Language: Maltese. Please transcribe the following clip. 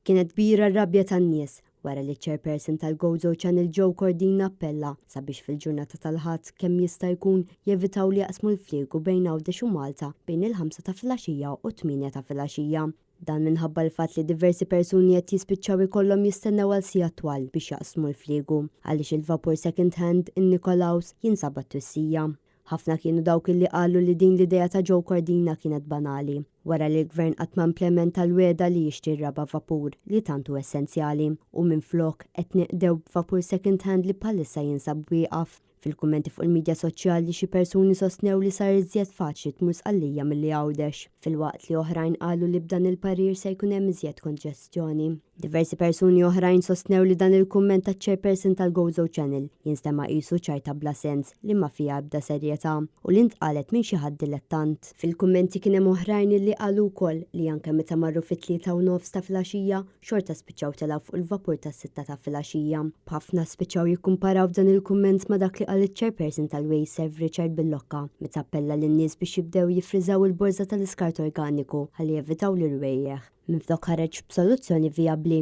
Kienet kbira r-rabja tan-nies wara li chairperson tal-Gozo Channel Joe Cordina appella sabiex fil-ġurnata tal-ħadd kemm jista' jkun jevitaw li jaqsmu l-fliegu bejn Għawdex u Malta bejn il-5 ta' filgħaxija u 8 ta' filgħaxija. Dan minħabba l-fatt li diversi persuni qed jispiċċaw ikollhom jistennew għal sigħat twal biex jaqsmu l-fliegu għaliex il-vapur second hand in-Nikolaus jinsab għat-twissija. Ħafna kienu dawk li qalu li din l-idea ta' Joe Cordina kienet banali wara li l-gvern qatt ma implementa l-weda li jixtri raba vapur li tantu essenzjali u minflok qed neqdew b'vapur second hand li bħalissa jinsab wieqaf. Fil-kummenti fuq il-medja soċjali xi persuni sostnew li sar iżjed faċli tmur sqallija milli Għawdex, filwaqt li oħrajn qalu li b'dan il-parir se jkun hemm iżjed konġestjoni. Diversi persuni oħrajn sostnew li dan il-kumment taċ-chairperson tal-Gozo Channel jinstema' qisu ċajta bla sens li ma fiha ebda serjetà u li ntqalet minn xi ħadd dilettant. Fil-kummenti kien hemm oħrajn li qalu wkoll li anke meta marru fit-3 u nofs ta' filgħaxija xorta spiċċaw telgħu fuq il-vapur tas-6 ta' filgħaxija. B'ħafna spiċċaw jikkumparaw dan il-kumment ma' dak li qal iċ-chairperson tal-Waysave Richard Billocca meta appella lin-nies biex jibdew jifriżaw il-borża tal-iskart organiku ħalli jevitaw l-irwejjeħ. Minflok ħareġ b'soluzzjoni vijabbli.